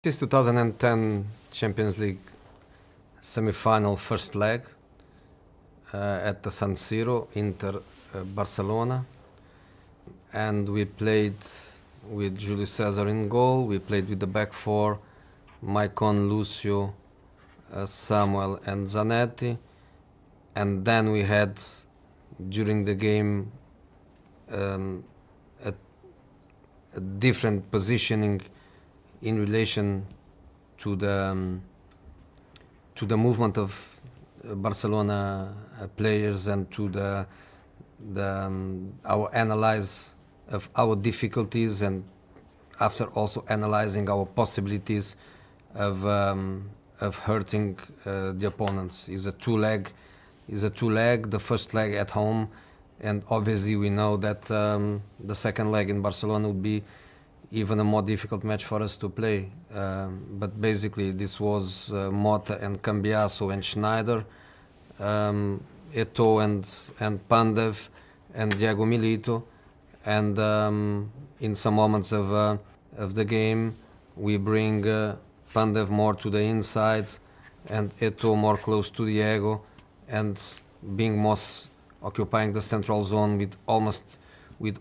This is 2010 Champions League semi-final first leg at the San Siro, Inter Barcelona, and we played with Julio Cesar in goal. We played with the back four, Maicon, Lucio, Samuel and Zanetti, and then we had during the game a different positioning in relation to the movement of Barcelona players and to our analyze of our difficulties, and after also analyzing our possibilities of hurting the opponents. Is a two leg. The first leg at home, and obviously we know that the second leg in Barcelona would be even a more difficult match for us to play. But basically this was Mota and Cambiaso and Schneider, Eto'o and Pandev and Diego Milito, and in some moments of the game we bring Pandev more to the inside and Eto'o more close to Diego, and being most occupying the central zone with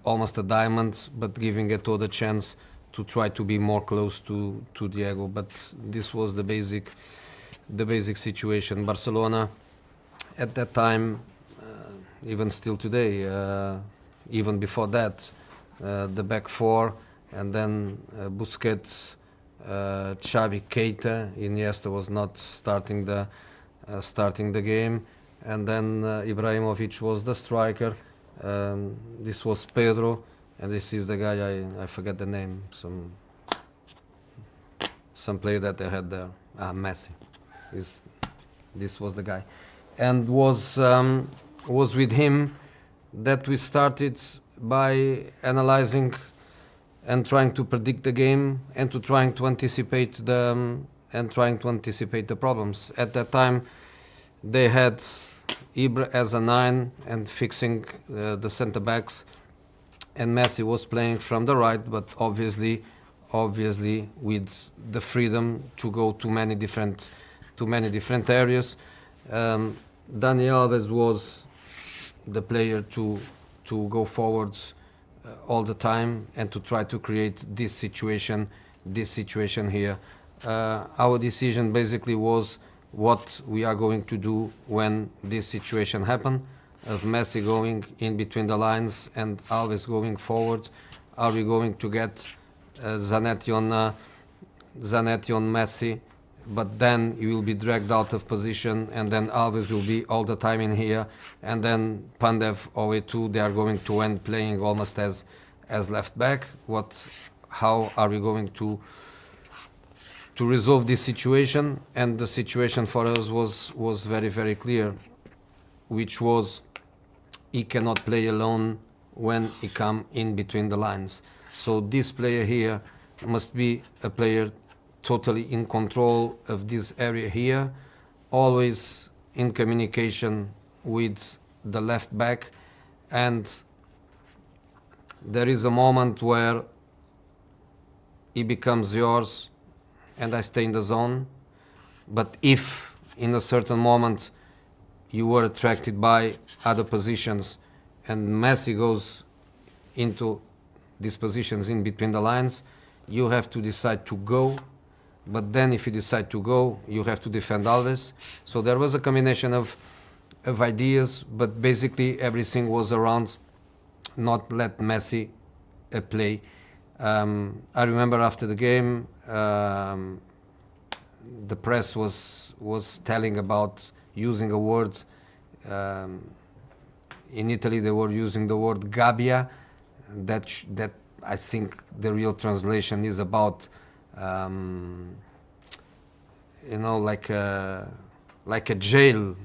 almost a diamond, but giving Eto'o the chance to try to be more close to Diego. But this was the basic situation. Barcelona at that time, even still today, even before that, the back four, and then Busquets, Xavi, Keita. Iniesta was not starting the game, and then Ibrahimovic was the striker. This was Pedro, and this is the guy, I forget the name, some player that they had there. Messi. This was the guy, and was with him that we started by analyzing and trying to predict the game and trying to anticipate the problems. At that time, they had Ibra as a 9 and fixing the center backs, and Messi was playing from the right, but obviously with the freedom to go to many different areas. Dani Alves was the player to go forwards all the time and to try to create this situation here. Our decision basically was what we are going to do when this situation happen, of Messi going in between the lines and Alves going forward. Are we going to get Zanetti on Messi, but then he will be dragged out of position, and then Alves will be all the time in here, and then Pandev or Eto'o, they are going to end playing almost as left back. How are we going to resolve this situation? And the situation for us was very, very clear, which was he cannot play alone when he come in between the lines. So this player here must be a player totally in control of this area here, always in communication with the left back, and there is a moment where he becomes yours and I stay in the zone. But if in a certain moment you were attracted by other positions and Messi goes into these positions in between the lines, you have to decide to go. But then if you decide to go, you have to defend Alves. So there was a combination of ideas, but basically everything was around not let Messi play. I remember after the game, the press was telling about using a word. In Italy, they were using the word gabbia. That I think the real translation is about, like a jail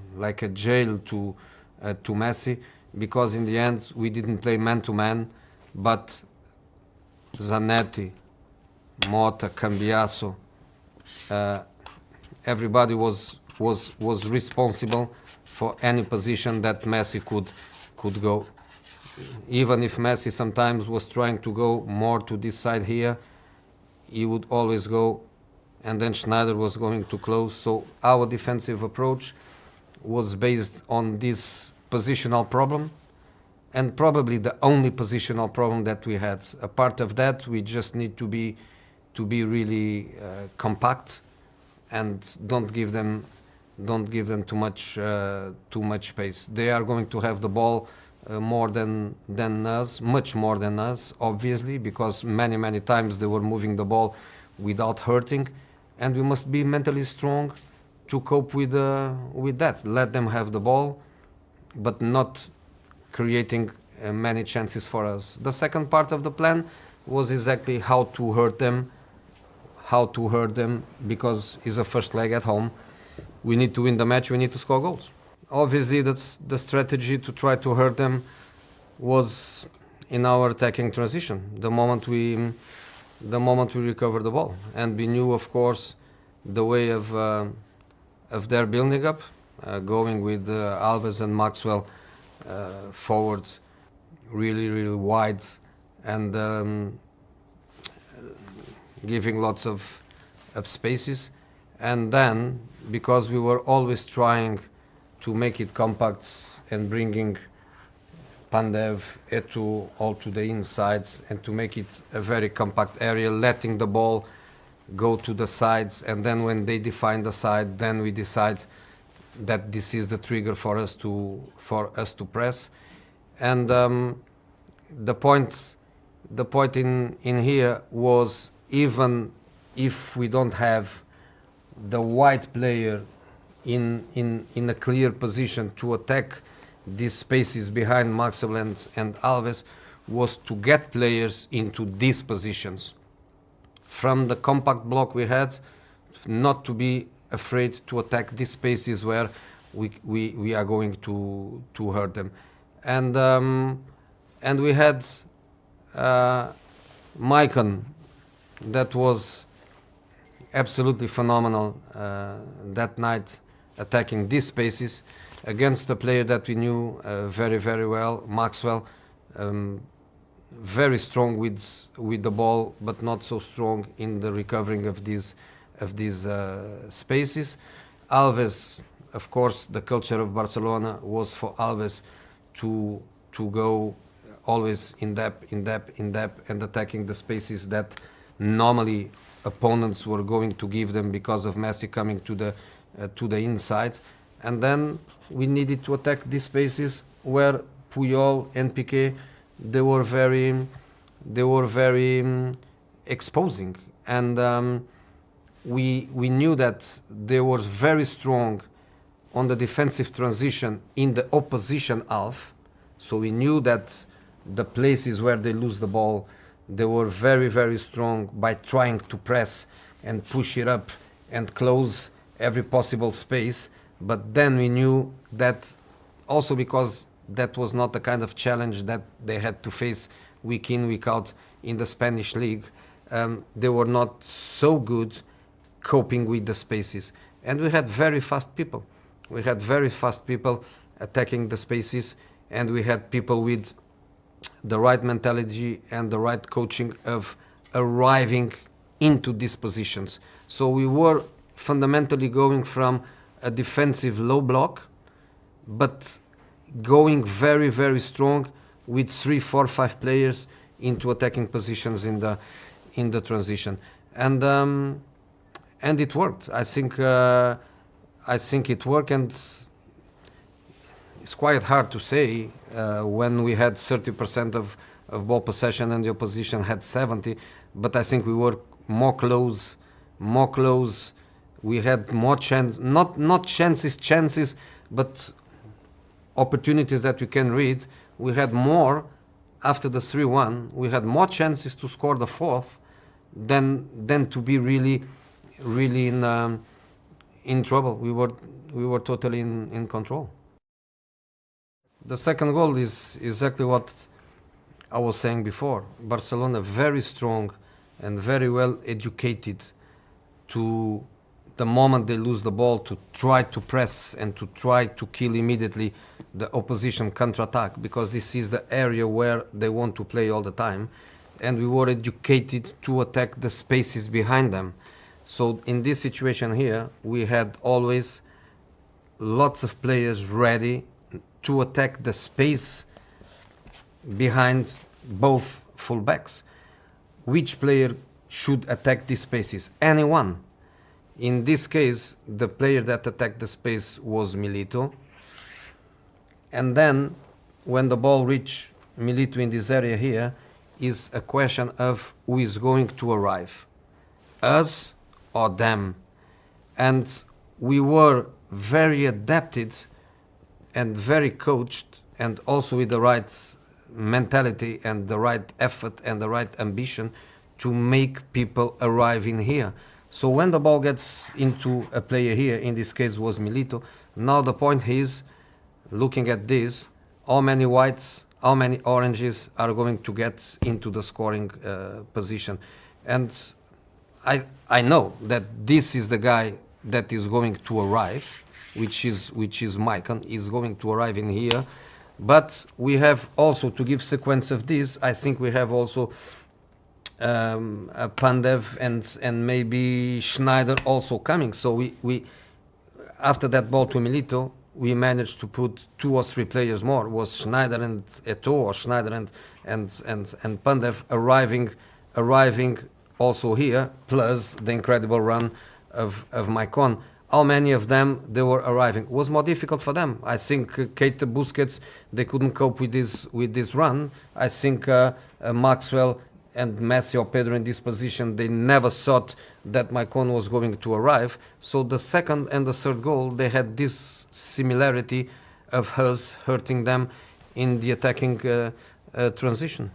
to Messi, because in the end we didn't play man to man, but Zanetti, Mota, Cambiaso, everybody was responsible for any position that Messi could go. Even if Messi sometimes was trying to go more to this side here, he would always go and then Schneider was going to close. So our defensive approach was based on this positional problem, and probably the only positional problem that we had. A part of that, we just need to be really compact, and don't give them too much space. They are going to have the ball more than us, much more than us, obviously, because many times they were moving the ball without hurting, and we must be mentally strong to cope with that. Let them have the ball, but not creating many chances for us. The second part of the plan was exactly how to hurt them, because it's a first leg at home. We need to win the match, we need to score goals. Obviously, that's the strategy to try to hurt them was in our attacking transition, the moment we recover the ball. And we knew, of course, the way of their building up, going with Alves and Maxwell forwards, really wide, and giving lots of spaces. And then, because we were always trying to make it compact and bringing Pandev, Etu all to the inside, and to make it a very compact area, letting the ball go to the sides, and then when they define the side, then we decide that this is the trigger for us to press. And the point in here was, even if we don't have the wide player in a clear position to attack these spaces behind Maxwell and Alves, was to get players into these positions. From the compact block we had, not to be afraid to attack these spaces where we are going to hurt them. And we had Maicon, that was absolutely phenomenal that night, attacking these spaces against a player that we knew very well, Maxwell. Very strong with the ball, but not so strong in the recovering of these spaces. Alves, of course, the culture of Barcelona was for Alves to go always in depth, and attacking the spaces that normally opponents were going to give them because of Messi coming to the inside. And then we needed to attack these spaces where Puyol and Piqué, they were very exposing, and we knew that they were very strong on the defensive transition in the opposition half. So we knew that the places where they lose the ball, they were very strong by trying to press and push it up and close every possible space. But then we knew that also, because that was not the kind of challenge that they had to face week in, week out in the Spanish league, they were not so good coping with the spaces. And we had very fast people. We had very fast people attacking the spaces, and we had people with the right mentality and the right coaching of arriving into these positions. So we were fundamentally going from a defensive low block, but going very strong with 3, 4, 5 players into attacking positions in the transition, and it worked. I think it worked, and it's quite hard to say when we had 30% of ball possession and the opposition had 70, but I think we were more close. We had more chance, not chances, but opportunities that we can read. We had more after the 3-1. We had more chances to score the fourth than to be really in trouble. We were totally in control. The second goal is exactly what I was saying before. Barcelona very strong and very well educated to the moment they lose the ball to try to press and to try to kill immediately the opposition counter-attack, because this is the area where they want to play all the time. And we were educated to attack the spaces behind them. So in this situation here, we had always lots of players ready to attack the space behind both fullbacks. Which player should attack these spaces? Anyone. In this case, the player that attacked the space was Milito. And then, when the ball reached Milito in this area here, is a question of who is going to arrive, us or them. And we were very adapted and very coached, and also with the right mentality and the right effort and the right ambition to make people arrive in here. So when the ball gets into a player here, in this case was Milito, now the point is, looking at this, how many whites, how many oranges are going to get into the scoring position. And I know that this is the guy that is going to arrive, which is Maicon, is going to arrive in here. But we have also, to give sequence of this, I think we have also Pandev and maybe Schneider also coming. So we after that ball to Milito, we managed to put 2 or 3 players more. It was Schneider and Eto'o, or Schneider and Pandev arriving also here, plus the incredible run of Maicon. How many of them they were arriving? It was more difficult for them. I think Keita, Busquets, they couldn't cope with this run. I think Maxwell and Messi or Pedro in this position, they never thought that Maicon was going to arrive. So the second and the third goal, they had this similarity of us hurting them in the attacking transition.